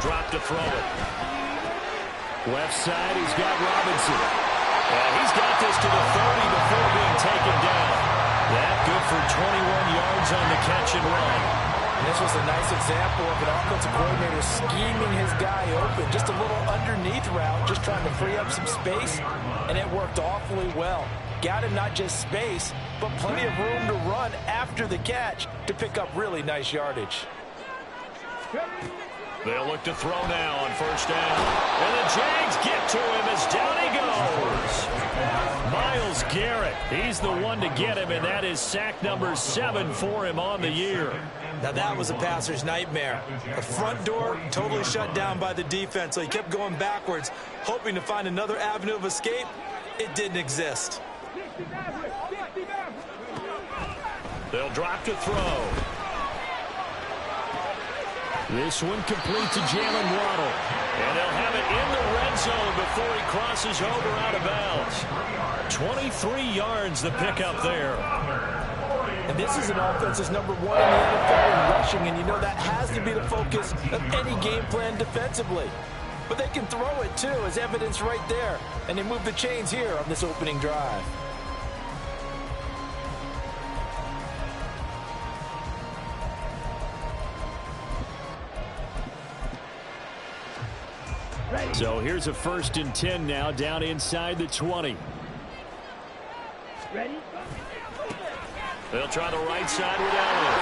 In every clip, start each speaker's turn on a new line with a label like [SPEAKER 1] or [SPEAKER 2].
[SPEAKER 1] He'll drop to throw it. Left side, he's got Robinson. And he's got this to the 30 before being taken down. That good for 21 yards on the catch and run.
[SPEAKER 2] And this was a nice example of an offensive coordinator scheming his guy open. Just a little underneath route, just trying to free up some space, and it worked awfully well. Got him not just space, but plenty of room to run after the catch to pick up really nice yardage.
[SPEAKER 1] They'll look to throw now on first down. And the Jags get to him as down he goes. Myles Garrett, he's the one to get him, and that is sack number 7 for him on the year.
[SPEAKER 2] Now that was a passer's nightmare. The front door totally shut down by the defense, so he kept going backwards, hoping to find another avenue of escape. It didn't exist.
[SPEAKER 1] They'll drop to throw. This one complete to Jalen Waddle. And they'll have it in the red zone before he crosses over out of bounds. 23 yards the pickup there.
[SPEAKER 2] And this is an offense that's number 1 in the NFL in rushing, and you know that has to be the focus of any game plan defensively. But they can throw it, too, as evidence right there. And they move the chains here on this opening drive.
[SPEAKER 1] So here's a 1st and 10 now, down inside the 20.
[SPEAKER 3] Ready?
[SPEAKER 1] They'll try the right side with Elliott.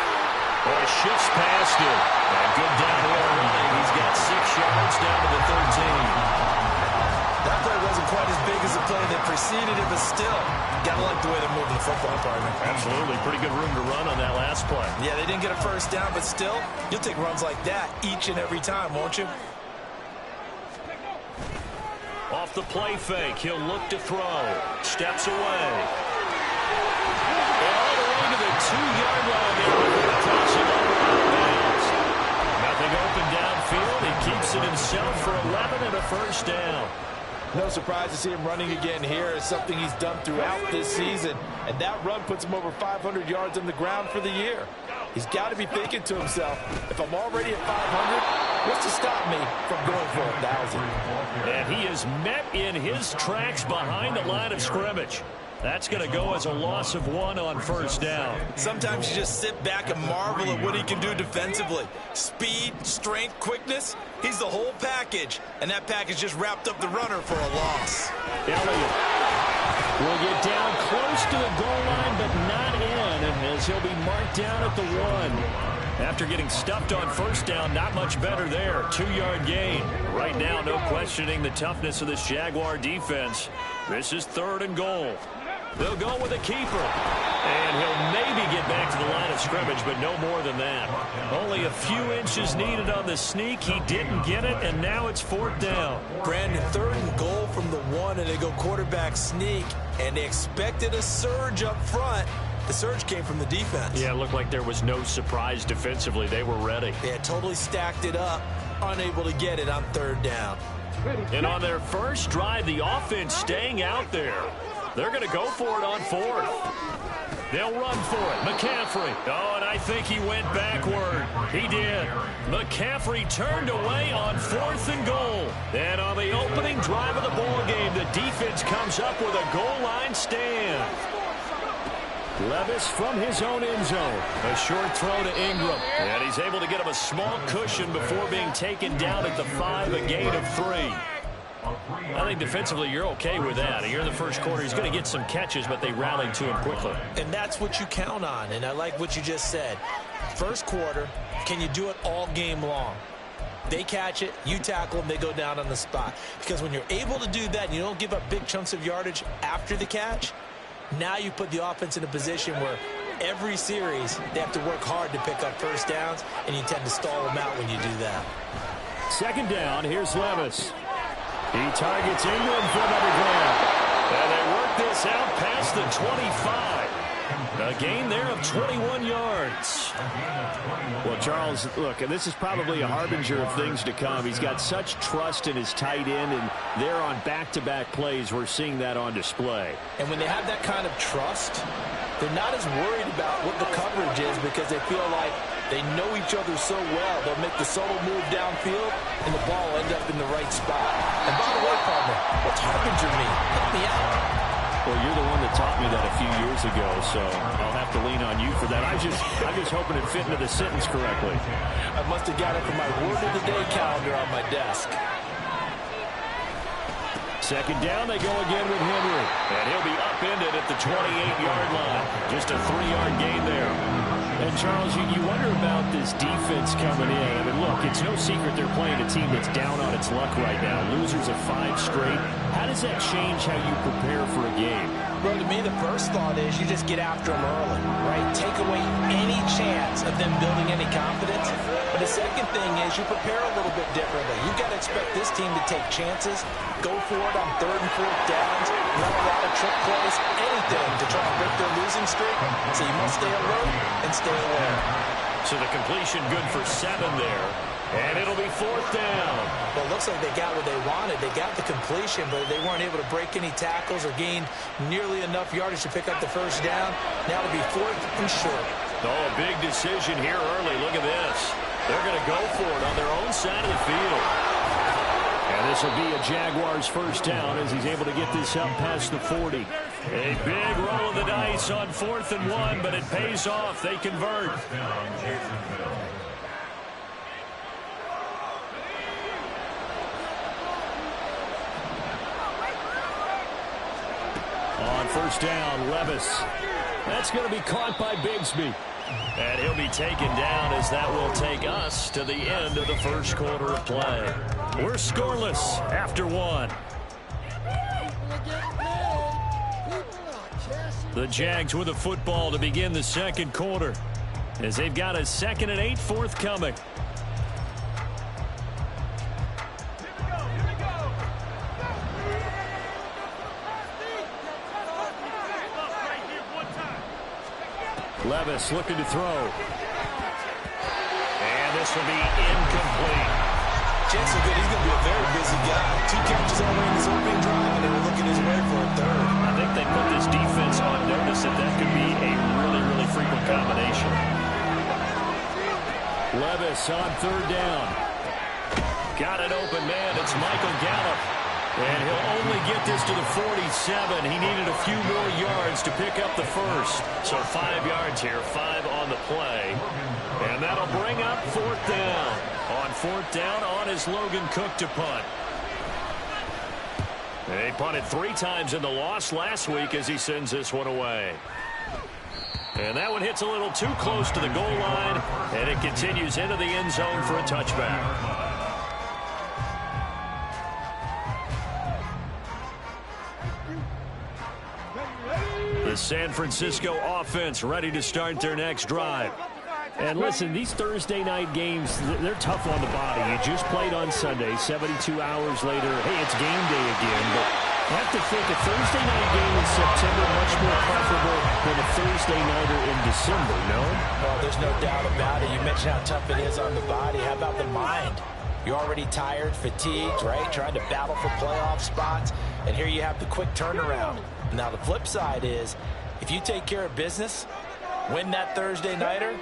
[SPEAKER 1] Boy, shifts past him. And good downhill running. He's got 6 yards down to the 13.
[SPEAKER 2] That play wasn't quite as big as the play that preceded it, but still, gotta like the way they're moving the football, partner.
[SPEAKER 1] Absolutely. Pretty good room to run on that last play.
[SPEAKER 2] Yeah, they didn't get a first down, but still, you'll take runs like that each and every time, won't you?
[SPEAKER 1] Off the play fake, he'll look to throw. Steps away. And all the way to the 2-yard line there. Crossing over out of bounds. Nothing open downfield. He keeps it himself for 11 and a first down.
[SPEAKER 2] No surprise to see him running again here. It's something he's done throughout this season. And that run puts him over 500 yards on the ground for the year. He's got to be thinking to himself, if I'm already at 500, what's to stop me from going for 1,000?
[SPEAKER 1] And he is met in his tracks behind the line of scrimmage. That's going to go as a loss of 1 on first down.
[SPEAKER 2] Sometimes you just sit back and marvel at what he can do defensively. Speed, strength, quickness, he's the whole package. And that package just wrapped up the runner for a loss.
[SPEAKER 1] Elliott will get down close to the goal line, but not in, and as he'll be marked down at the 1. After getting stuffed on first down, not much better there. 2-yard gain. Right now, no questioning the toughness of this Jaguar defense. This is 3rd and goal. They'll go with a keeper. And he'll maybe get back to the line of scrimmage, but no more than that. Only a few inches needed on the sneak. He didn't get it, and now it's 4th down.
[SPEAKER 2] Brandon, 3rd and goal from the 1, and they go quarterback sneak, and they expected a surge up front. The surge came from the defense.
[SPEAKER 1] Yeah, it looked like there was no surprise defensively. They were ready.
[SPEAKER 2] They had totally stacked it up, unable to get it on 3rd down.
[SPEAKER 1] And on their first drive, the offense staying out there. They're going to go for it on 4th. They'll run for it. McCaffrey. Oh, and I think he went backward. He did. McCaffrey turned away on 4th and goal. And on the opening drive of the ball game, the defense comes up with a goal line stand. Levis from his own end zone. A short throw to Ingram. And he's able to get him a small cushion before being taken down at the 5, a gain of 3. I think defensively you're okay with that. Here in the first quarter, he's going to get some catches, but they rallied to him quickly.
[SPEAKER 2] And that's what you count on, and I like what you just said. First quarter, can you do it all game long? They catch it, you tackle them, they go down on the spot. Because when you're able to do that and you don't give up big chunks of yardage after the catch, now you put the offense in a position where every series they have to work hard to pick up first downs, and you tend to stall them out when you do that.
[SPEAKER 1] 2nd down, here's Levis. He targets Ingram for another grab. And they work this out past the 25. A gain there of 21 yards.
[SPEAKER 4] Well, Charles, look, this is probably a harbinger of things to come. He's got such trust in his tight end, and they're on back-to-back plays. We're seeing that on display.
[SPEAKER 2] And when they have that kind of trust, they're not as worried about what the coverage is because they feel like They know each other so well. They'll make the solo move downfield, and the ball will end up in the right spot. And by the way, partner, what's harbinger mean? Help me out.
[SPEAKER 4] Well, you're the one that taught me that a few years ago, so I'll have to lean on you for that. I'm just hoping it fit into the sentence correctly.
[SPEAKER 2] I must have got it from my word of the day calendar on my desk.
[SPEAKER 4] Second down, they go again with Henry.
[SPEAKER 1] And he'll be upended at the 28-yard line. Just a 3-yard gain there.
[SPEAKER 4] And, Charles, you wonder about this defense coming in. I mean, look, it's no secret they're playing a team that's down on its luck right now. Losers of 5 straight. How does that change how you prepare for a game?
[SPEAKER 2] Bro, to me, the first thought is you just get after them early, right? Take away any chance of them building any confidence. But the second thing is you prepare a little bit differently. You've got to expect this team to take chances, go for it on 3rd and 4th downs, run a lot of trick plays, anything to try and break their losing streak. So you must stay alert and stay aware.
[SPEAKER 1] So the completion good for 7 there. And it'll be 4th down.
[SPEAKER 2] Well, it looks like they got what they wanted. They got the completion, but they weren't able to break any tackles or gain nearly enough yardage to pick up the first down. Now it'll be 4th and short.
[SPEAKER 1] Oh, a big decision here early. Look at this. They're going to go for it on their own side of the field.
[SPEAKER 4] And this will be a Jaguars first down as he's able to get this up past the 40.
[SPEAKER 1] A big roll of the dice on 4th and 1, but it pays off. They convert.
[SPEAKER 4] On first down, Levis. That's going to be caught by Bigsby.
[SPEAKER 1] And he'll be taken down as that will take us to the end of the first quarter of play. We're scoreless after 1. The Jags with the football to begin the second quarter as they've got a 2nd and 8 forthcoming.
[SPEAKER 4] Levis looking to throw.
[SPEAKER 1] And this will be incomplete.
[SPEAKER 2] Jets are good. He's going to be a very busy guy. 2 catches already in his opening drive, and they were looking his way for a 3rd.
[SPEAKER 1] I think they put this defense on notice that that could be a really, really frequent combination.
[SPEAKER 4] Levis on 3rd down.
[SPEAKER 1] Got it open, man. It's Michael Gallup. And he'll only get this to the 47. He needed a few more yards to pick up the first. So 5 yards here, 5 on the play. And that'll bring up 4th down. On 4th down, on is Logan Cook to punt. They punted 3 times in the loss last week as he sends this one away. And that one hits a little too close to the goal line, and it continues into the end zone for a touchback. The San Francisco offense ready to start their next drive.
[SPEAKER 4] And listen, these Thursday night games, they're tough on the body. You just played on Sunday, 72 hours later. Hey, it's game day again. But I have to think a Thursday night game in September much more preferable than a Thursday nighter in December, no?
[SPEAKER 2] Well, there's no doubt about it. You mentioned how tough it is on the body. How about the mind? You're already tired, fatigued, right? Trying to battle for playoff spots. And here you have the quick turnaround. Now, the flip side is, if you take care of business, win that Thursday nighter,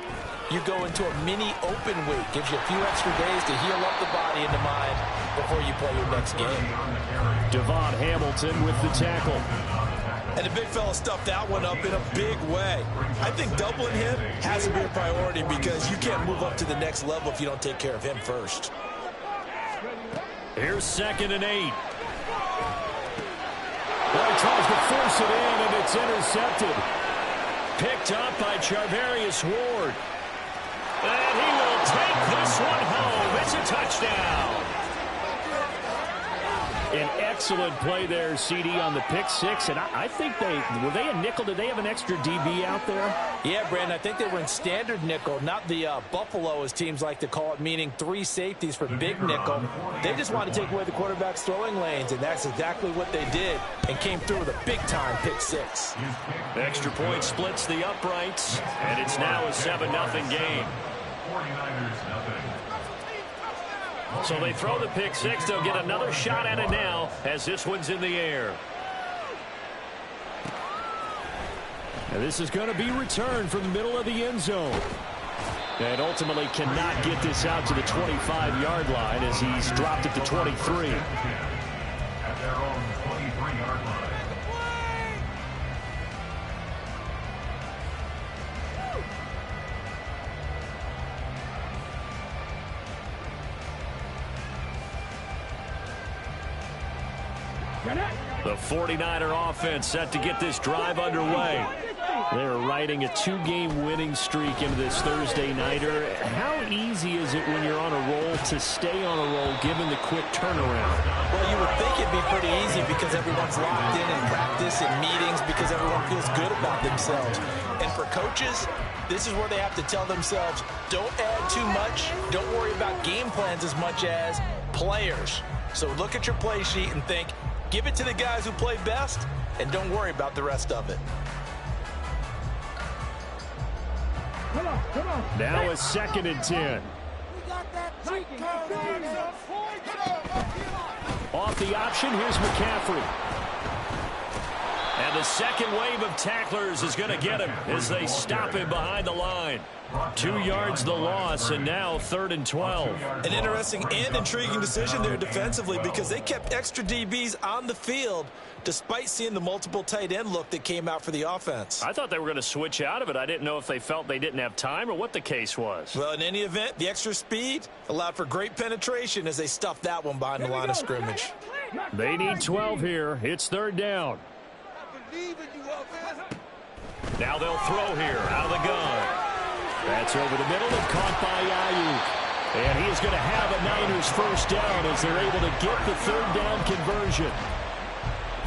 [SPEAKER 2] you go into a mini open week. Gives you a few extra days to heal up the body and the mind before you play your next game.
[SPEAKER 4] Devon Hamilton with the tackle.
[SPEAKER 2] And the big fella stuffed that one up in a big way. I think doubling him has to be a priority because you can't move up to the next level if you don't take care of him first.
[SPEAKER 1] Here's 2nd and 8.
[SPEAKER 4] Well, he tries to force it in, and it's intercepted.
[SPEAKER 1] Picked up by Charvarius Ward. And he will take this one home. It's a touchdown.
[SPEAKER 4] An excellent play there, CD, on the pick 6. And I think were they a nickel? Did they have an extra DB out there?
[SPEAKER 2] Yeah, Brandon, I think they were in standard nickel, not the Buffalo, as teams like to call it, meaning 3 safeties for big nickel. They just wanted to take away the quarterback's throwing lanes, and that's exactly what they did and came through with a big-time pick 6.
[SPEAKER 1] Extra point splits the uprights, and it's now a 7-0 game. So they throw the pick 6. They'll get another shot at it now as this one's in the air.
[SPEAKER 4] And this is going to be returned from the middle of the end zone. And ultimately cannot get this out to the 25-yard line as he's dropped it to 23. The 49er offense set to get this drive underway. They're riding a 2-game winning streak into this Thursday nighter. How easy is it when you're on a roll to stay on a roll given the quick turnaround?
[SPEAKER 2] Well, you would think it'd be pretty easy because everyone's locked in practice and meetings because everyone feels good about themselves. And for coaches, this is where they have to tell themselves, don't add too much. Don't worry about game plans as much as players. So look at your play sheet and think, give it to the guys who play best, and don't worry about the rest of it.
[SPEAKER 4] Now a 2nd and 10. Off the option, here's McCaffrey.
[SPEAKER 1] And the second wave of tacklers is going to get him as they stop him behind the line. 2 yards the loss, and now 3rd and 12.
[SPEAKER 2] An interesting and intriguing decision there defensively because they kept extra DBs on the field despite seeing the multiple tight end look that came out for the offense.
[SPEAKER 1] I thought they were going to switch out of it. I didn't know if they felt they didn't have time or what the case was.
[SPEAKER 2] Well, in any event, the extra speed allowed for great penetration as they stuffed that one behind the line of scrimmage.
[SPEAKER 4] They need 12 here. It's 3rd down.
[SPEAKER 1] Now they'll throw here out of the gun.
[SPEAKER 4] That's over the middle and caught by Ayuk. And he is going to have a Niners first down as they're able to get the 3rd down conversion.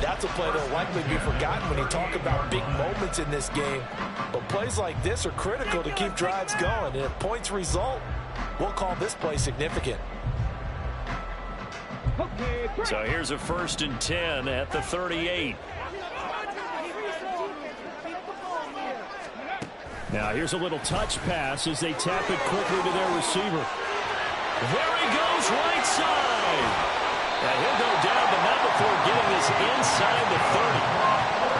[SPEAKER 2] That's a play that will likely be forgotten when you talk about big moments in this game. But plays like this are critical to keep drives going. And if points result, we'll call this play significant.
[SPEAKER 1] So here's a 1st and 10 at the 38.
[SPEAKER 4] Now here's a little touch pass as they tap it quickly to their receiver.
[SPEAKER 1] There he goes, right side. Now he'll go down, but not before getting this inside the 30.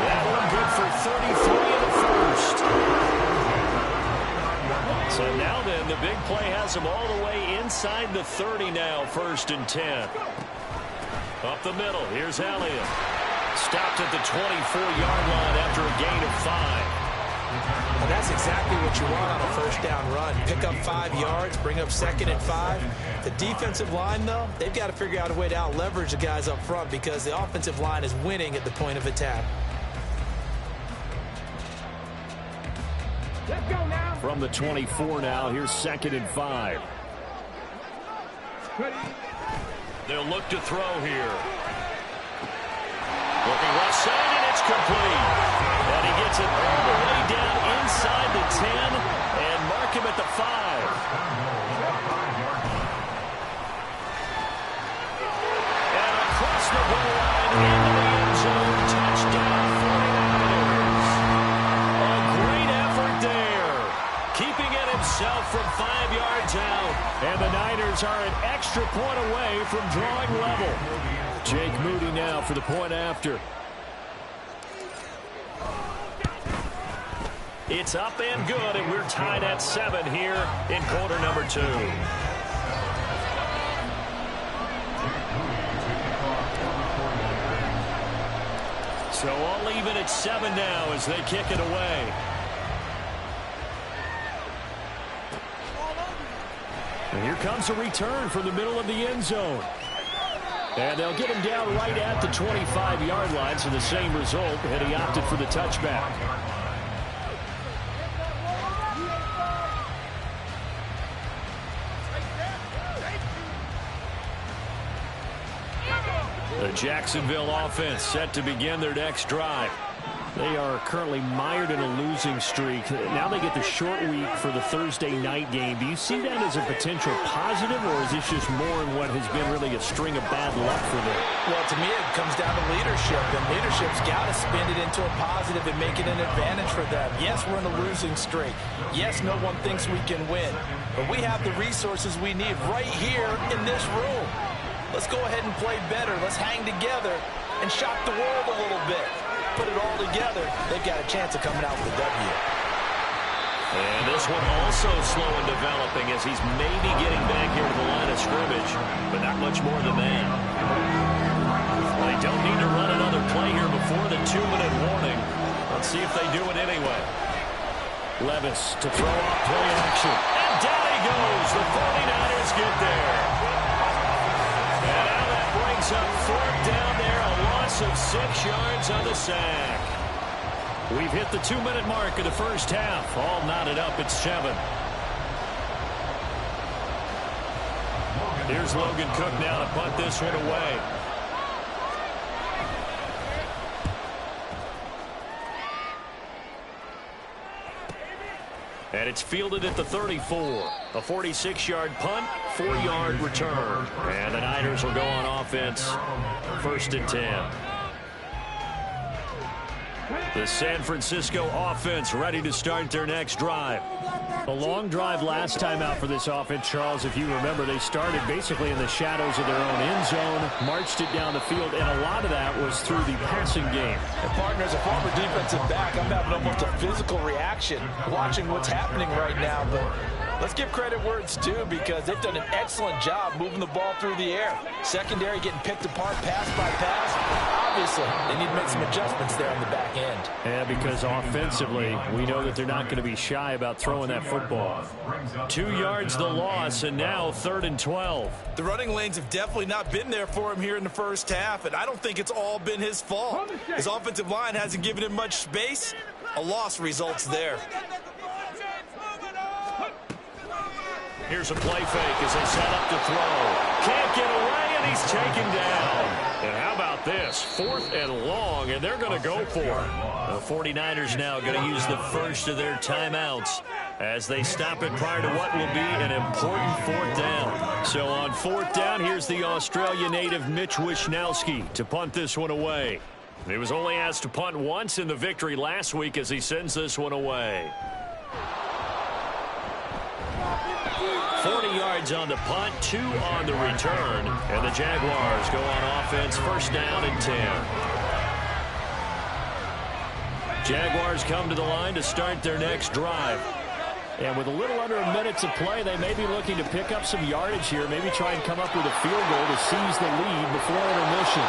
[SPEAKER 1] That one good for 33 in the 1st. So now then, the big play has him all the way inside the 30 now, 1st and 10. Up the middle, here's Elliott. Stopped at the 24-yard line after a gain of 5.
[SPEAKER 2] Well, that's exactly what you want on a 1st down run. Pick up 5 yards, bring up 2nd and 5. The defensive line, though, they've got to figure out a way to out-leverage the guys up front because the offensive line is winning at the point of attack.
[SPEAKER 4] Let's go now. From the 24 now, here's 2nd and 5.
[SPEAKER 1] They'll look to throw here. Looking left side, and it's complete. And he gets it all the way down inside the 10 and mark him at the 5. And across the goal line into the end zone. Touchdown 49ers. A great effort there. Keeping it himself from 5 yards out.
[SPEAKER 4] And the Niners are an extra point away from drawing level. Jake Moody now for the point after.
[SPEAKER 1] It's up and good, and we're tied at 7 here in quarter number 2. So all even at 7 now as they kick it away.
[SPEAKER 4] And here comes a return from the middle of the end zone. And they'll get him down right at the 25-yard line, so the same result, and he opted for the touchback.
[SPEAKER 1] The Jacksonville offense set to begin their next drive.
[SPEAKER 4] They are currently mired in a losing streak. Now they get the short week for the Thursday night game. Do you see that as a potential positive, or is this just more in what has been really a string of bad luck for them?
[SPEAKER 2] Well, to me, it comes down to leadership, and leadership's got to spin it into a positive and make it an advantage for them. Yes, we're in a losing streak. Yes, no one thinks we can win, but we have the resources we need right here in this room. Let's go ahead and play better. Let's hang together and shock the world a little bit. Put it all together, they've got a chance of coming out with a W.
[SPEAKER 1] And this one also slow in developing as he's maybe getting back here to the line of scrimmage, but not much more than that. They don't need to run another play here before the 2-minute warning. Let's see if they do it anyway.
[SPEAKER 4] Levis to throw off play action.
[SPEAKER 1] And down he goes. The 49ers get there. And now that brings up 4th down there. A loss of 6 yards on the sack.
[SPEAKER 4] We've hit the 2-minute mark of the first half. All knotted up at 7.
[SPEAKER 1] Here's Logan Cook now to punt this one away. And it's fielded at the 34. A 46-yard punt, 4-yard return. And the Niners will go on offense. 1st and 10. The San Francisco offense ready to start their next drive.
[SPEAKER 4] A long drive last time out for this offense, Charles. If you remember, they started basically in the shadows of their own end zone, marched it down the field, and a lot of that was through the passing game.
[SPEAKER 2] And partner, as a former defensive back, I'm having almost a physical reaction watching what's happening right now. But let's give credit where it's due, because they've done an excellent job moving the ball through the air. Secondary getting picked apart pass by pass. Obviously, they need to make some adjustments there on the back end.
[SPEAKER 4] Yeah, because offensively, we know that they're not going to be shy about throwing that football.
[SPEAKER 1] 2 yards the loss, and now 3rd and 12.
[SPEAKER 2] The running lanes have definitely not been there for him here in the first half, and I don't think it's all been his fault. His offensive line hasn't given him much space. A loss results there.
[SPEAKER 1] Here's a play fake as they set up to throw. Can't get away, and he's taken down. And how about this? 4th and long, and they're going to go for it. The 49ers now going to use the first of their timeouts as they stop it prior to what will be an important 4th down. So on 4th down, here's the Australia native Mitch Wishnowsky to punt this one away. He was only asked to punt once in the victory last week as he sends this one away. 40 yards on the punt, 2 on the return, and the Jaguars go on offense, 1st down and 10. Jaguars come to the line to start their next drive.
[SPEAKER 4] And with a little under a minute to play, they may be looking to pick up some yardage here, maybe try and come up with a field goal to seize the lead before intermission.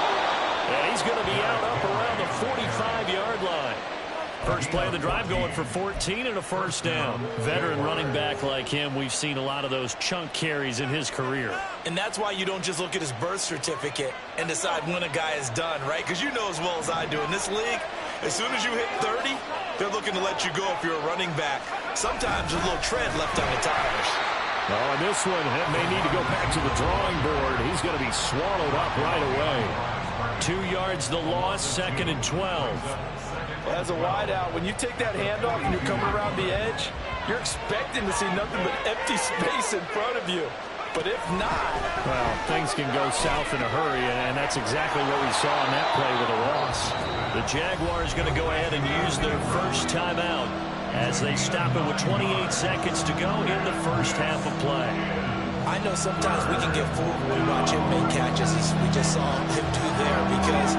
[SPEAKER 1] And he's going to be out up around the 45-yard line. First play of the drive going for 14 and a 1st down. Veteran running back like him, we've seen a lot of those chunk carries in his career.
[SPEAKER 2] And that's why you don't just look at his birth certificate and decide when a guy is done, right? Because you know as well as I do, in this league, as soon as you hit 30, they're looking to let you go if you're a running back. Sometimes there's a little tread left on the tires.
[SPEAKER 4] Oh, and this one may need to go back to the drawing board. He's going to be swallowed up right away.
[SPEAKER 1] 2 yards the loss, 2nd and 12.
[SPEAKER 2] As a wideout, when you take that handoff and you're coming around the edge, you're expecting to see nothing but empty space in front of you. But if not...
[SPEAKER 4] Well, things can go south in a hurry, and that's exactly what we saw on that play with a loss.
[SPEAKER 1] The Jaguars going to go ahead and use their first timeout as they stop it with 28 seconds to go in the first half of play.
[SPEAKER 2] I know sometimes we can get fooled when we watch him make catches, as we just saw him do there, because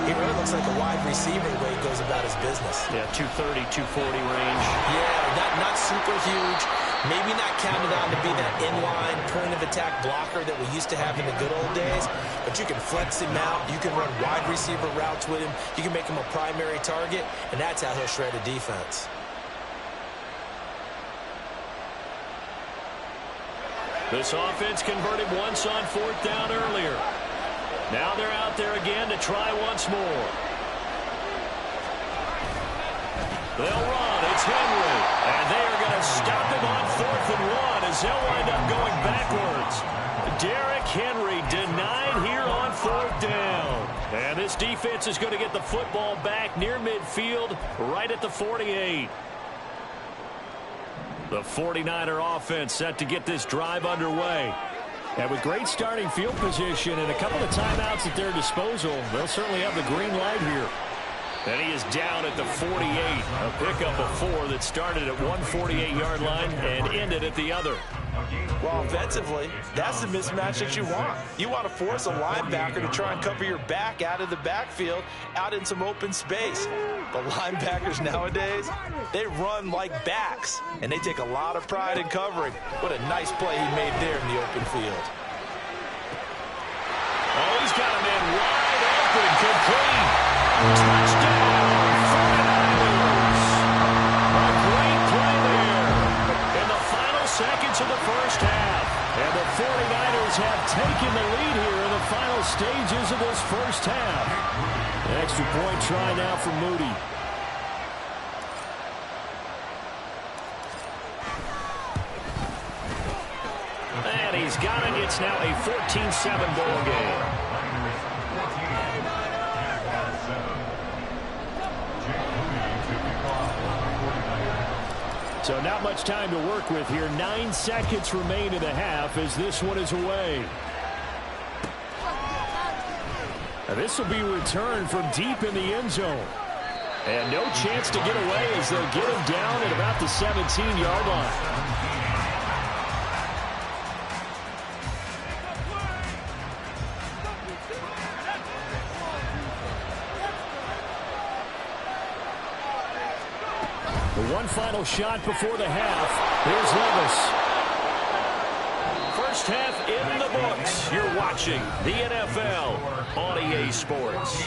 [SPEAKER 2] he really looks like a wide receiver the way he goes about his business.
[SPEAKER 1] Yeah, 230, 240 range.
[SPEAKER 2] Yeah, not super huge. Maybe not counted on to be that inline point-of-attack blocker that we used to have in the good old days, but you can flex him out. You can run wide receiver routes with him. You can make him a primary target, and that's how he'll shred a defense.
[SPEAKER 1] This offense converted once on 4th down earlier. Now they're out there again to try once more. They'll run. It's Henry. And they are going to stop him on 4th and 1 as they'll wind up going backwards. Derrick Henry denied here on 4th down. And this defense is going to get the football back near midfield, right at the 48. The 49er offense set to get this drive underway.
[SPEAKER 4] And with great starting field position and a couple of timeouts at their disposal, they'll certainly have the green light here.
[SPEAKER 1] And he is down at the 48. A pickup of 4 that started at one 48-yard line and ended at the other.
[SPEAKER 2] Well, offensively, that's the mismatch that you want. You want to force a linebacker to try and cover your back out of the backfield, out in some open space. The linebackers nowadays, they run like backs, and they take a lot of pride in covering. What a nice play he made there in the open field.
[SPEAKER 1] Oh, he's got a man wide open, complete. Touchdown, 49ers. A great play there in the final seconds of the first half. And the 49ers have taken the lead here in the final stages of this first half. An extra point try now for Moody. And he's got it. It's now a 14-7 ball game. So not much time to work with here. 9 seconds remain in the half as this one is away. Now this will be returned from deep in the end zone. And no chance to get away as they'll get him down at about the 17-yard line. One final shot before the half. Here's Levis. First half in the books. You're watching the NFL on EA Sports.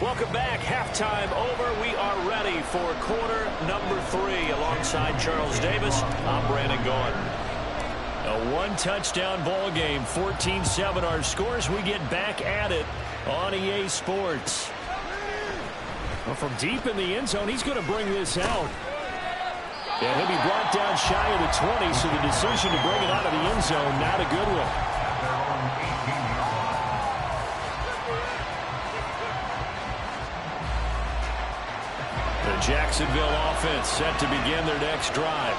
[SPEAKER 1] Welcome back. Halftime over. We are ready for quarter number 3. Alongside Charles Davis, I'm Brandon Gaudin. A one-touchdown ball game. 14-7 our scores. We get back at it on EA Sports. Well, from deep in the end zone, he's going to bring this out. And he'll be brought down shy of the 20, so the decision to bring it out of the end zone, not a good one. Jacksonville offense set to begin their next drive.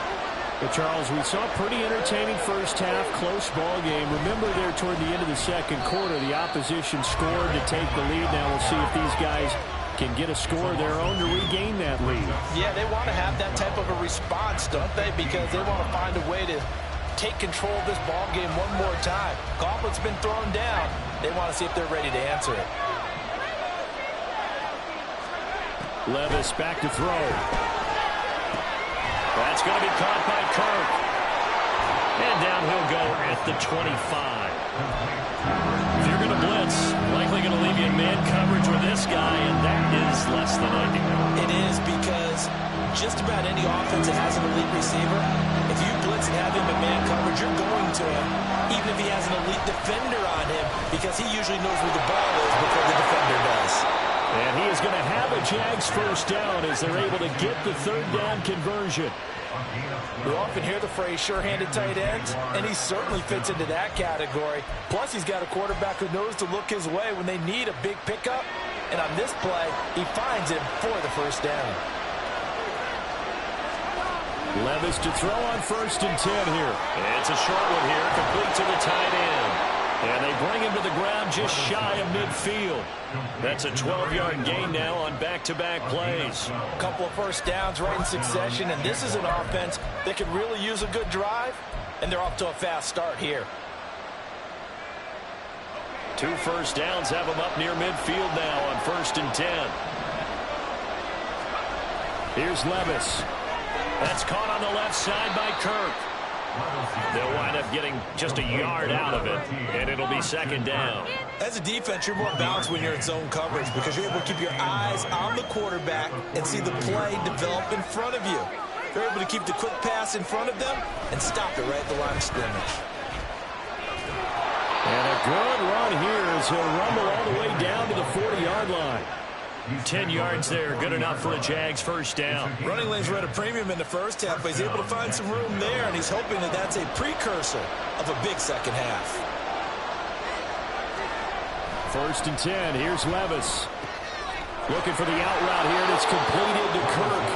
[SPEAKER 1] But Charles, we saw a pretty entertaining first half, close ball game. Remember there toward the end of the second quarter, the opposition scored to take the lead. Now we'll see if these guys can get a score of their own to regain that lead.
[SPEAKER 2] Yeah, they want to have that type of a response, don't they? Because they want to find a way to take control of this ball game one more time. Gauntlet's been thrown down. They want to see if they're ready to answer it.
[SPEAKER 1] Levis back to throw. That's going to be caught by Kirk. And down he'll go at the 25. If you're going to blitz, likely going to leave you in man coverage with this guy, and that is less than ideal.
[SPEAKER 2] It is, because just about any offense that has an elite receiver, if you blitz and have him in man coverage, you're going to him, even if he has an elite defender on him, because he usually knows where the ball is before the defender does.
[SPEAKER 1] And he is going to have a Jags first down as they're able to get the third down conversion.
[SPEAKER 2] We often hear the phrase sure-handed tight ends, and he certainly fits into that category. Plus, he's got a quarterback who knows to look his way when they need a big pickup. And on this play, he finds him for the first down.
[SPEAKER 1] Levis to throw on 1st and 10 here. It's a short one here, complete to the tight end. And they bring him to the ground just shy of midfield. That's a 12-yard gain now on back-to-back plays.
[SPEAKER 2] A couple of first downs right in succession, and this is an offense that could really use a good drive, and they're off to a fast start here.
[SPEAKER 1] 2 first downs have them up near midfield now on 1st and 10. Here's Levis. That's caught on the left side by Kirk. They'll wind up getting just a yard out of it, and it'll be 2nd down.
[SPEAKER 2] As a defense, you're more balanced when you're in zone coverage because you're able to keep your eyes on the quarterback and see the play develop in front of you. You're able to keep the quick pass in front of them and stop it right at the line of scrimmage.
[SPEAKER 1] And a good run here as he'll rumble all the way down to the 40-yard line. 10 yards there, good enough for a Jags first down.
[SPEAKER 2] Running lanes were at a premium in the first half, but he's able to find some room there, and he's hoping that that's a precursor of a big second half.
[SPEAKER 1] 1st and 10, here's Levis. Looking for the out route here, and it's completed to Kirk.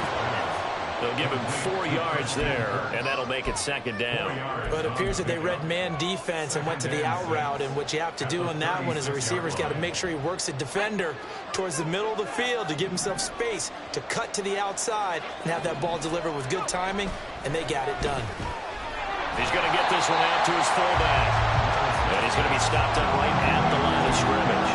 [SPEAKER 1] They'll give him 4 yards there, and that'll make it second down.
[SPEAKER 2] But it appears that they read man defense and went to the out route, and what you have to do on that one is a receiver's got to make sure he works a defender towards the middle of the field to give himself space to cut to the outside and have that ball delivered with good timing, and they got it done.
[SPEAKER 1] He's going to get this one out to his fullback, and he's going to be stopped up right at the line of scrimmage.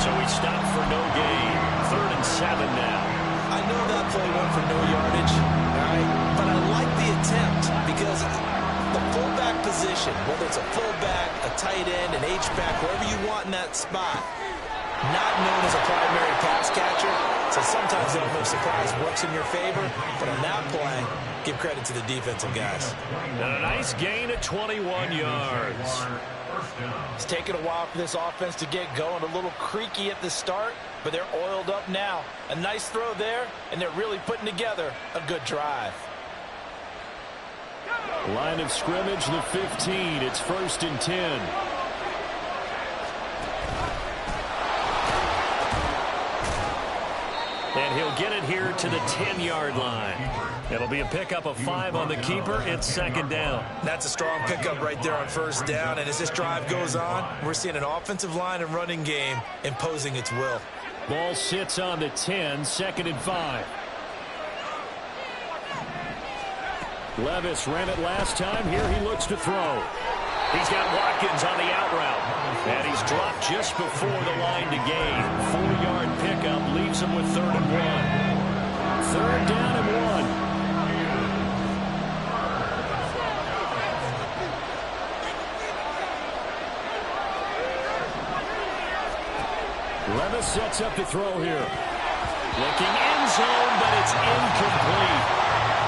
[SPEAKER 1] So he's stopped for no gain. 3rd and 7 now.
[SPEAKER 2] I know that play went for no yardage, all right? But I like the attempt because the fullback position, whether it's a fullback, a tight end, an H-back, wherever you want in that spot, not known as a primary pass catcher, so sometimes the element of surprise works in your favor, but on that play, give credit to the defensive guys.
[SPEAKER 1] And a nice gain of 21 yards.
[SPEAKER 2] It's taken a while for this offense to get going. A little creaky at the start, but they're oiled up now. A nice throw there, and they're really putting together a good drive.
[SPEAKER 4] Line of scrimmage, the 15. It's 1st and 10.
[SPEAKER 1] And he'll get it here to the 10-yard line. It'll be a pickup of 5 on the keeper. It's 2nd down.
[SPEAKER 2] That's a strong pickup right there on 1st down. And as this drive goes on, we're seeing an offensive line and running game imposing its will.
[SPEAKER 4] Ball sits on the 10, 2nd and 5. Levis ran it last time. Here he looks to throw.
[SPEAKER 1] He's got Watkins on the out route. And he's dropped just before the line to gain. 4-yard pickup leaves him with 3rd and 1. 3rd down and 1. Levis sets up to throw here. Looking end zone, but it's incomplete.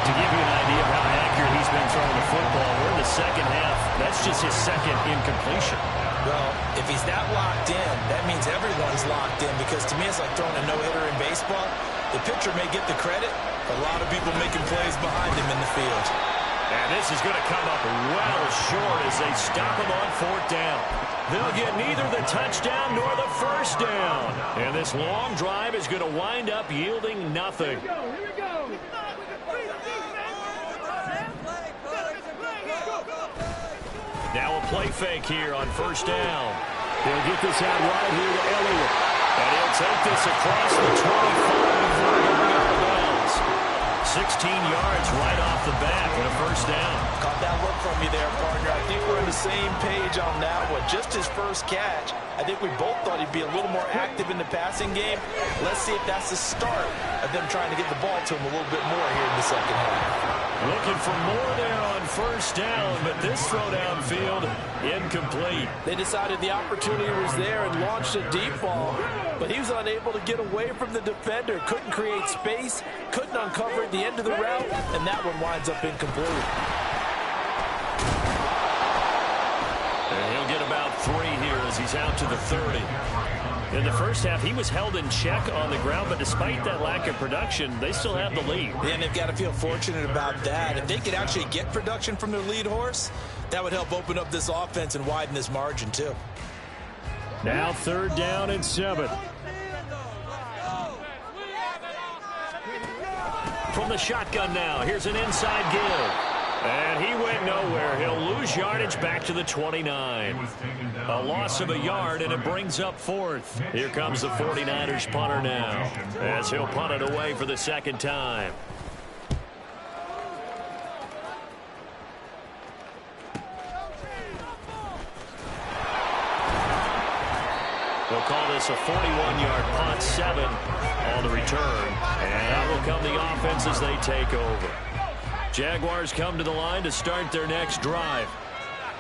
[SPEAKER 1] To give you an idea of how accurate he's been throwing the football, we're in the second half. That's just his 2nd incompletion.
[SPEAKER 2] Well, if he's that locked in, that means everyone's locked in, because to me it's like throwing a no-hitter in baseball. The pitcher may get the credit, but a lot of people making plays behind him in the field.
[SPEAKER 1] And this is going to come up well short as they stop him on 4th down. They'll get neither the touchdown nor the 1st down. And this long drive is going to wind up yielding nothing.
[SPEAKER 3] Here we go.
[SPEAKER 1] Now a play fake here on 1st down.
[SPEAKER 4] They'll get this out right here to Elliott.
[SPEAKER 1] And he'll take this across the 25 before going out of bounds. 16 yards right off the bat and a 1st down.
[SPEAKER 2] Caught that look from you there, partner. I think we're on the same page on that one. Just his first catch. I think we both thought he'd be a little more active in the passing game. Let's see if that's the start of them trying to get the ball to him a little bit more here in the second half.
[SPEAKER 1] Looking for more there on 1st down, but this throw downfield incomplete.
[SPEAKER 2] They decided the opportunity was there and launched a deep ball, but he was unable to get away from the defender. Couldn't create space, couldn't uncover at the end of the route, and that one winds up incomplete.
[SPEAKER 1] And he'll get about 3 here as he's out to the 30. In the first half, he was held in check on the ground, but despite that lack of production, they still have the lead.
[SPEAKER 2] Yeah, and they've got to feel fortunate about that. If they could actually get production from their lead horse, that would help open up this offense and widen this margin, too.
[SPEAKER 4] Now 3rd down and 7.
[SPEAKER 1] From the shotgun now, here's an inside give. And he went nowhere. He'll lose yardage back to the 29. A loss of a yard, and it brings up 4th. Here comes the 49ers punter now, as he'll punt it away for the 2nd time. They'll call this a 41-yard punt, 7 on the return. And out will come the offense as they take over. Jaguars come to the line to start their next drive.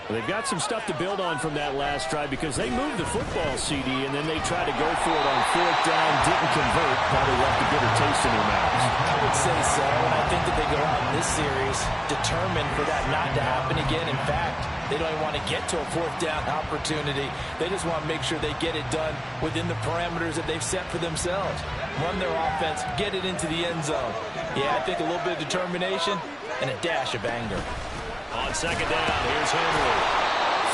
[SPEAKER 4] Well, they've got some stuff to build on from that last drive because they moved the football, CD, and then they tried to go for it on 4th down, didn't convert, probably left a bitter taste in their mouths.
[SPEAKER 2] I would say so, and I think that they go out in this series determined for that not to happen again. In fact, they don't even want to get to a 4th down opportunity. They just want to make sure they get it done within the parameters that they've set for themselves. Run their offense, get it into the end zone. Yeah, I think a little bit of determination and a dash of anger.
[SPEAKER 1] On 2nd down, here's Henry.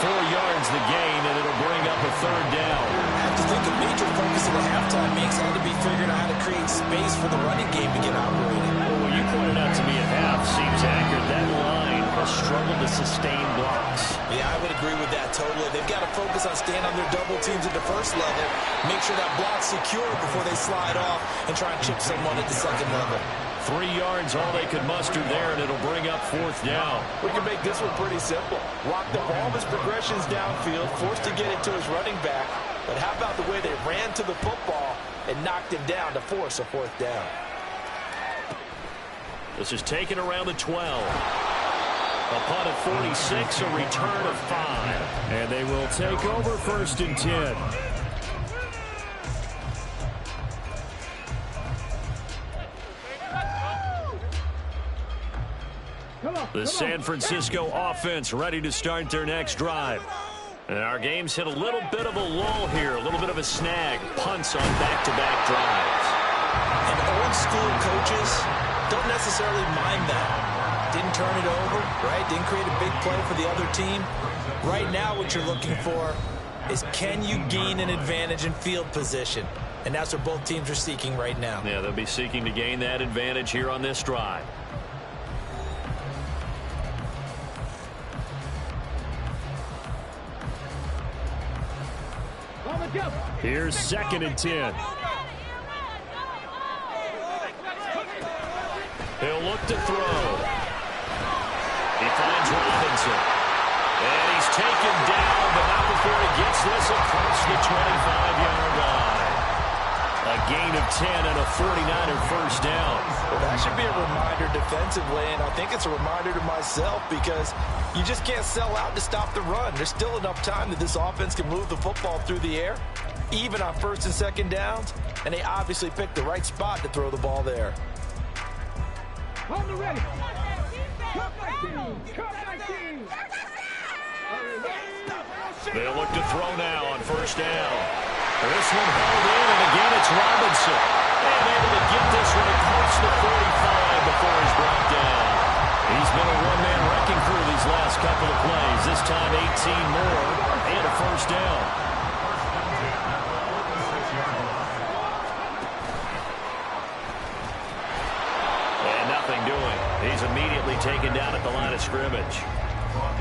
[SPEAKER 1] 4 yards the gain, and it'll bring up a 3rd down.
[SPEAKER 2] I have to think a major focus of the halftime makes had to be figuring out how to create space for the running game to get operating.
[SPEAKER 1] Well, when you
[SPEAKER 4] you pointed out to me at half seems accurate. That line has struggled to sustain blocks.
[SPEAKER 2] Yeah, I would agree with that totally. They've got to focus on staying on their double teams at the first level, make sure that block's secure before they slide off and try and chip someone at the second level.
[SPEAKER 1] 3 yards, all they could muster there, and it'll bring up 4th down.
[SPEAKER 2] We can make this one pretty simple. Walk the ball of his progressions downfield, forced to get it to his running back. But how about the way they ran to the football and knocked him down to force a 4th down?
[SPEAKER 1] This is taken around the 12. A punt of 46, a return of 5.
[SPEAKER 4] And they will take over 1st and 10.
[SPEAKER 1] The San Francisco offense ready to start their next drive. And our game's hit a little bit of a lull here, a little bit of a snag. Punts on back-to-back drives.
[SPEAKER 2] And old-school coaches don't necessarily mind that. Didn't turn it over, right? Didn't create a big play for the other team. Right now what you're looking for is can you gain an advantage in field position? And that's what both teams are seeking right now.
[SPEAKER 1] Yeah, they'll be seeking to gain that advantage here on this drive.
[SPEAKER 4] Here's 2nd and 10.
[SPEAKER 1] He'll look to throw. He finds Robinson. And he's taken down, but not before he gets this across the 25-yard line. A gain of 10 and a 49er 1st down.
[SPEAKER 2] Well, that should be a reminder defensively, and I think it's a reminder to myself because you just can't sell out to stop the run. There's still enough time that this offense can move the football through the air, even on 1st and 2nd downs, and they obviously picked the right spot to throw the ball there.
[SPEAKER 3] Ready.
[SPEAKER 1] They'll look to throw now on 1st down. This one held in, and again it's Robinson. And able to get this one across the 45 before he's brought down. He's been a one-man wrecking crew these last couple of plays. This time 18 more and a 1st down. And nothing doing. He's immediately taken down at the line of scrimmage.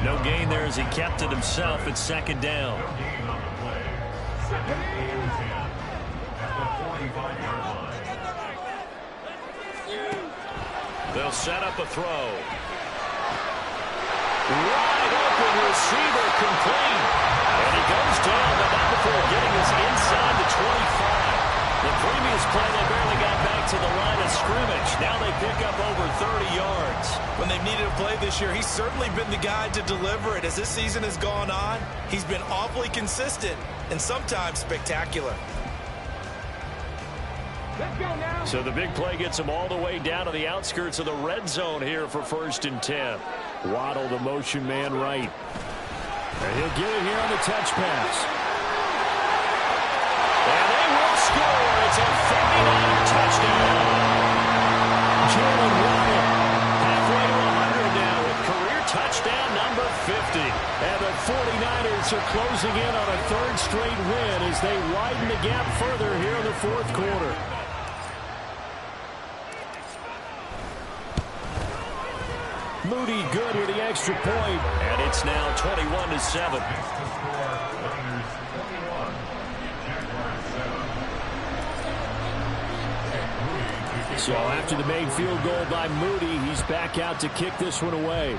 [SPEAKER 1] No gain there as he kept it himself at 2nd down. They'll set up a throw. Wide open receiver complete. And he goes down, but not before getting us inside the 25. The previous play, they barely got back to the line of scrimmage. Now they pick up over 30 yards.
[SPEAKER 2] When they've needed a play this year, he's certainly been the guy to deliver it. As this season has gone on, he's been awfully consistent and sometimes spectacular.
[SPEAKER 1] So the big play gets him all the way down to the outskirts of the red zone here for 1st and 10.
[SPEAKER 4] Waddle, the motion man, right. And he'll get it here on the touch pass.
[SPEAKER 1] And they will score. It's a 39 touchdown.
[SPEAKER 4] Jalen Waddle,
[SPEAKER 1] Halfway to 100 now with career touchdown number 50.
[SPEAKER 4] and the 49ers are closing in on a 3rd straight win as they widen the gap further here in the 4th quarter. Moody good with the extra point.
[SPEAKER 1] And it's now 21-7.
[SPEAKER 4] So after the main field goal by Moody, he's back out to kick this one away.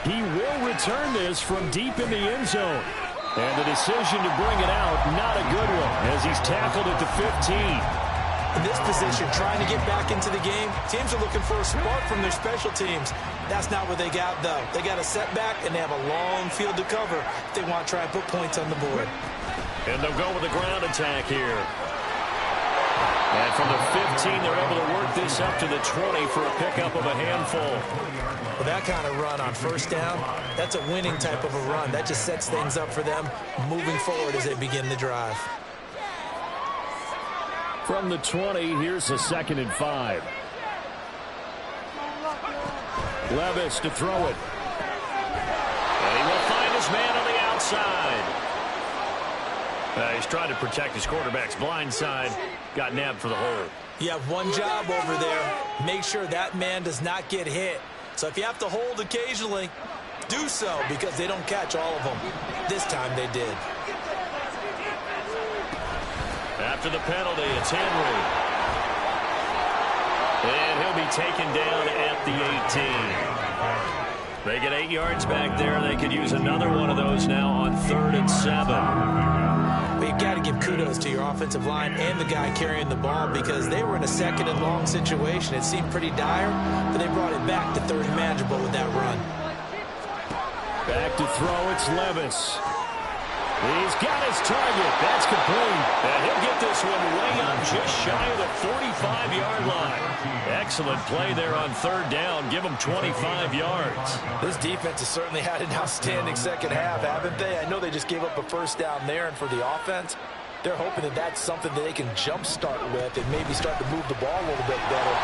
[SPEAKER 4] He will return this from deep in the end zone. And the decision to bring it out, not a good one, as he's tackled at the 15.
[SPEAKER 2] In this position, trying to get back into the game, teams are looking for a spark from their special teams. That's not what they got, though. They got a setback, and they have a long field to cover if they want to try and put points on the board.
[SPEAKER 1] And they'll go with a ground attack here. And from the 15, they're able to work this up to the 20 for a pickup of a handful.
[SPEAKER 2] With that kind of run on 1st down, that's a winning type of a run. That just sets things up for them moving forward as they begin the drive.
[SPEAKER 4] From the 20, here's a 2nd and 5. Levis to throw it.
[SPEAKER 1] And he will find his man on the outside. He's trying to protect his quarterback's blind side. Got nabbed for the hold.
[SPEAKER 2] You have one job over there. Make sure that man does not get hit. So if you have to hold occasionally, do so, because they don't catch all of them. This time they did.
[SPEAKER 1] After the penalty, it's Henry. And he'll be taken down at the 18. They get 8 yards back there. They could use another one of those now on 3rd and 7.
[SPEAKER 2] But you've got to give kudos to your offensive line and the guy carrying the ball, because they were in a 2nd and long situation. It seemed pretty dire, but they brought it back to 3rd and manageable with that run.
[SPEAKER 1] Back to throw, it's Levis. He's got his target. That's complete. And he'll get this one way up just shy of the 45-yard line. Excellent play there on 3rd down. Give them 25 yards.
[SPEAKER 2] This defense has certainly had an outstanding second half, haven't they? I know they just gave up a 1st down there, and for the offense, they're hoping that that's something that they can jumpstart with and maybe start to move the ball a little bit better.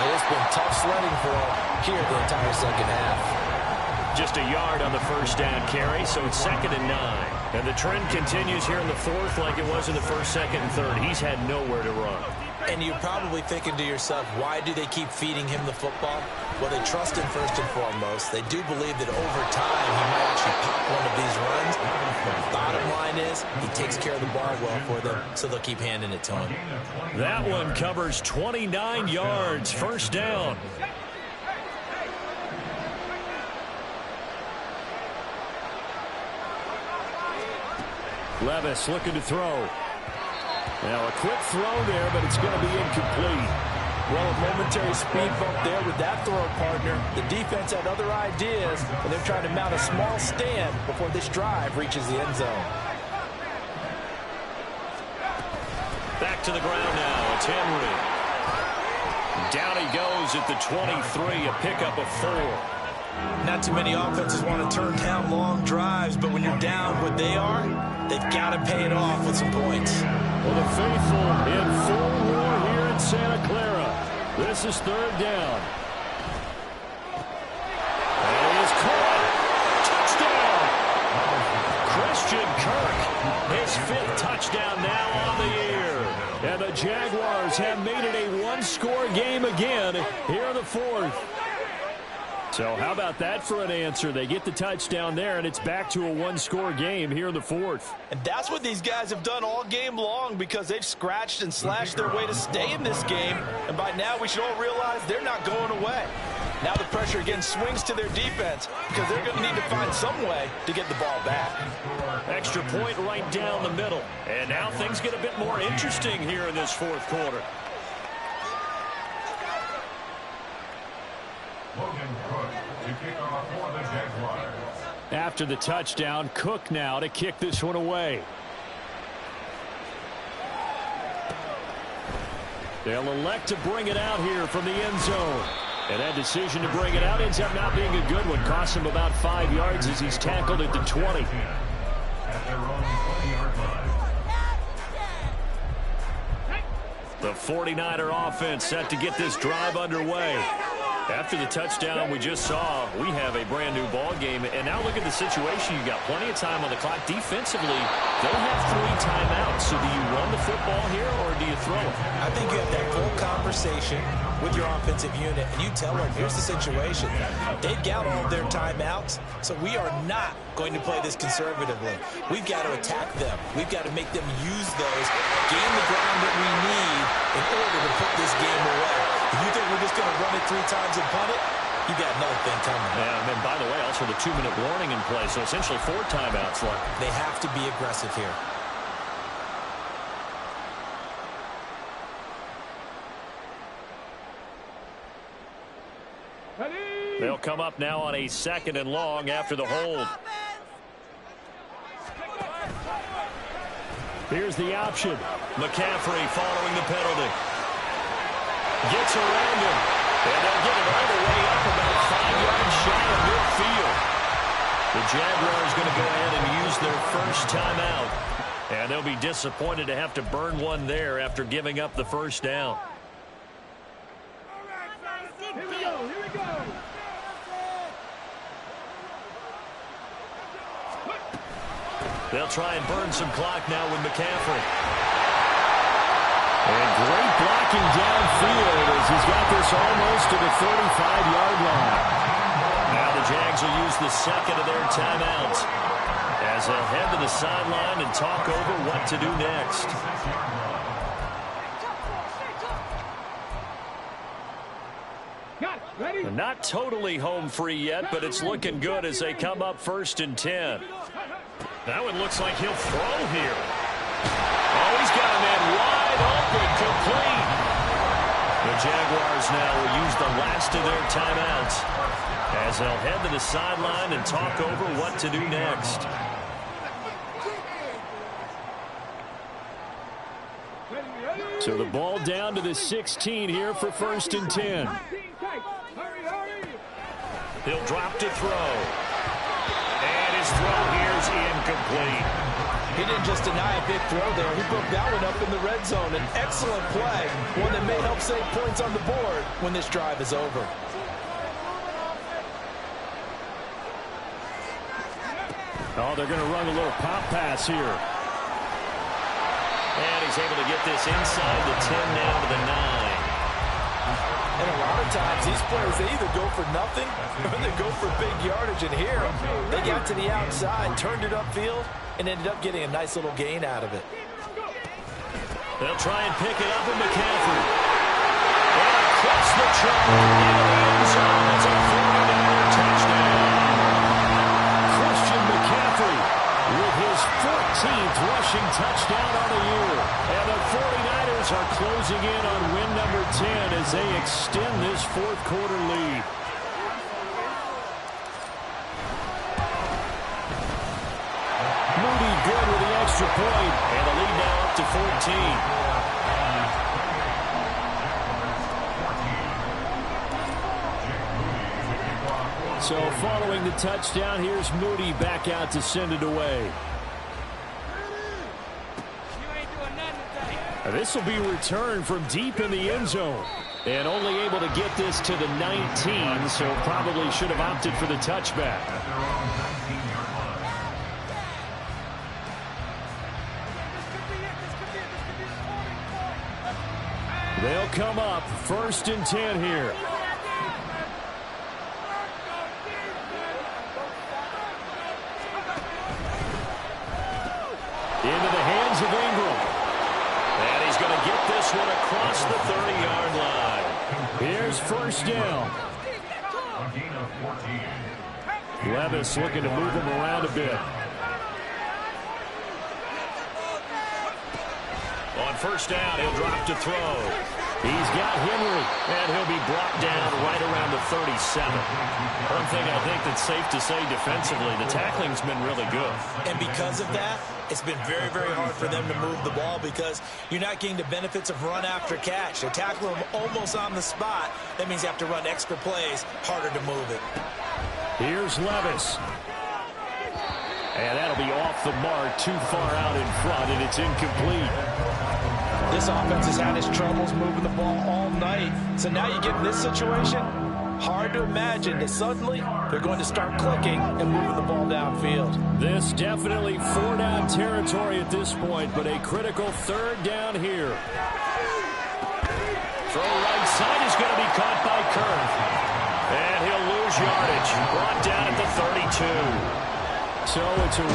[SPEAKER 2] But it's been tough sledding for them here the entire second half.
[SPEAKER 1] Just a yard on the 1st down carry, so it's 2nd and 9. And the trend continues here in the 4th like it was in the 1st, 2nd, and 3rd. He's had nowhere to run.
[SPEAKER 2] And you're probably thinking to yourself, why do they keep feeding him the football? Well, they trust him first and foremost. They do believe that over time he might actually pop one of these runs. But the bottom line is he takes care of the ball well for them, so they'll keep handing it to him.
[SPEAKER 1] That one covers 29 yards, 1st down. Levis looking to throw. Now a quick throw there, but it's going to be incomplete.
[SPEAKER 2] Well, a momentary speed bump there with that throw partner. The defense had other ideas, and they're trying to mount a small stand before this drive reaches the end zone.
[SPEAKER 1] Back to the ground now. It's Henry. Down he goes at the 23, a pickup of 4.
[SPEAKER 2] Not too many offenses want to turn down long drives, but when you're down what they are, they've got to pay it off with some points.
[SPEAKER 1] Well, the faithful in full roar here in Santa Clara. This is 3rd down. And he is caught. Touchdown. Christian Kirk, his 5th touchdown now on the year. And the Jaguars have made it a one-score game again here in the 4th. So how about that for an answer? They get the touchdown there, and it's back to a one-score game here in the 4th.
[SPEAKER 2] And that's what these guys have done all game long, because they've scratched and slashed their way to stay in this game. And by now, we should all realize they're not going away. Now the pressure again swings to their defense, because they're going to need to find some way to get the ball back.
[SPEAKER 1] Extra point right down the middle. And now things get a bit more interesting here in this 4th quarter. After the touchdown, Cook now to kick this one away. They'll elect to bring it out here from the end zone. And that decision to bring it out ends up not being a good one. Costs him about 5 yards as he's tackled at the 20. The 49er offense set to get this drive underway. After the touchdown we just saw, we have a brand new ball game. And now look at the situation. You got plenty of time on the clock. Defensively, they have 3 timeouts. So do you run the football here or do you throw it?
[SPEAKER 2] I think you have that full conversation with your offensive unit, and you tell them, here's the situation. They've got all of their timeouts, so we are not going to play this conservatively. We've got to attack them. We've got to make them use those, gain the ground that we need in order to put this game away. If you think we're just going to run it 3 times and punt it, you got another thing coming.
[SPEAKER 1] Yeah, and by the way, also the 2-minute warning in play, so essentially 4 timeouts left.
[SPEAKER 2] They have to be aggressive here.
[SPEAKER 1] They'll come up now on a 2nd and long after the hold. Here's the option. McCaffrey following the penalty. Gets around him. And they'll get it all the way up about 5 yards shy of midfield. The Jaguars going to go ahead and use their first timeout. And they'll be disappointed to have to burn one there after giving up the 1st down.
[SPEAKER 3] Here we go.
[SPEAKER 1] They'll try and burn some clock now with McCaffrey. And great block
[SPEAKER 4] looking downfield as he's got this almost to the 35-yard line.
[SPEAKER 1] Now the Jags will use the second of their timeouts as they'll head to the sideline and talk over what to do next. Not totally home free yet, but it's looking good as they come up 1st and 10. That one looks like he'll throw here. Oh, he's got a man wide open, complete. The Jaguars now will use the last of their timeouts as they'll head to the sideline and talk over what to do next.
[SPEAKER 4] So the ball down to the 16 here for 1st and 10.
[SPEAKER 1] He'll drop to throw. And his throw here is incomplete.
[SPEAKER 2] He didn't just deny a big throw there. He broke that one up in the red zone. An excellent play, one that may help save points on the board when this drive is over.
[SPEAKER 4] Oh, they're going to run a little pop pass here.
[SPEAKER 1] And he's able to get this inside the 10 down to the 9.
[SPEAKER 2] And a lot of times, these players, they either go for nothing or they go for big yardage. And here, they got to the outside, turned it upfield, and ended up getting a nice little gain out of it.
[SPEAKER 1] They'll try and pick it up with McCaffrey. And across the track into the end zone. It's a 49er touchdown.
[SPEAKER 4] Christian McCaffrey with his 14th rushing touchdown on the year. And the 49ers are closing in on win number 10 as they extend this fourth quarter lead. Moody good with the extra point.
[SPEAKER 1] And the lead now up to 14.
[SPEAKER 4] So following the touchdown, here's Moody back out to send it away. This will be returned from deep in the end zone. And only able to get this to the 19, so probably should have opted for the touchback. They'll come up 1st and 10 here. Into the hands of Ingram.
[SPEAKER 1] And he's going to get this one across the 30-yard line.
[SPEAKER 4] Here's 1st down. Levis looking to move him around a bit.
[SPEAKER 1] On 1st down, he'll drop to throw.
[SPEAKER 4] He's got Henry.
[SPEAKER 1] And he'll be brought down right around the 37. One thing I think that's safe to say defensively, the tackling's been really good.
[SPEAKER 2] And because of that, it's been very, very hard for them to move the ball because you're not getting the benefits of run after catch. They tackle him almost on the spot. That means you have to run extra plays, harder to move it.
[SPEAKER 4] Here's Levis. And that'll be off the mark, too far out in front, and it's incomplete.
[SPEAKER 2] This offense has had its troubles moving the ball all night. So now you get in this situation, hard to imagine that suddenly they're going to start clicking and moving the ball downfield.
[SPEAKER 4] This definitely 4-down territory at this point, but a critical 3rd down here.
[SPEAKER 1] Throw right side is going to be caught by Kirk. And he'll lose yardage. Brought down at the 32.
[SPEAKER 4] So it's a win.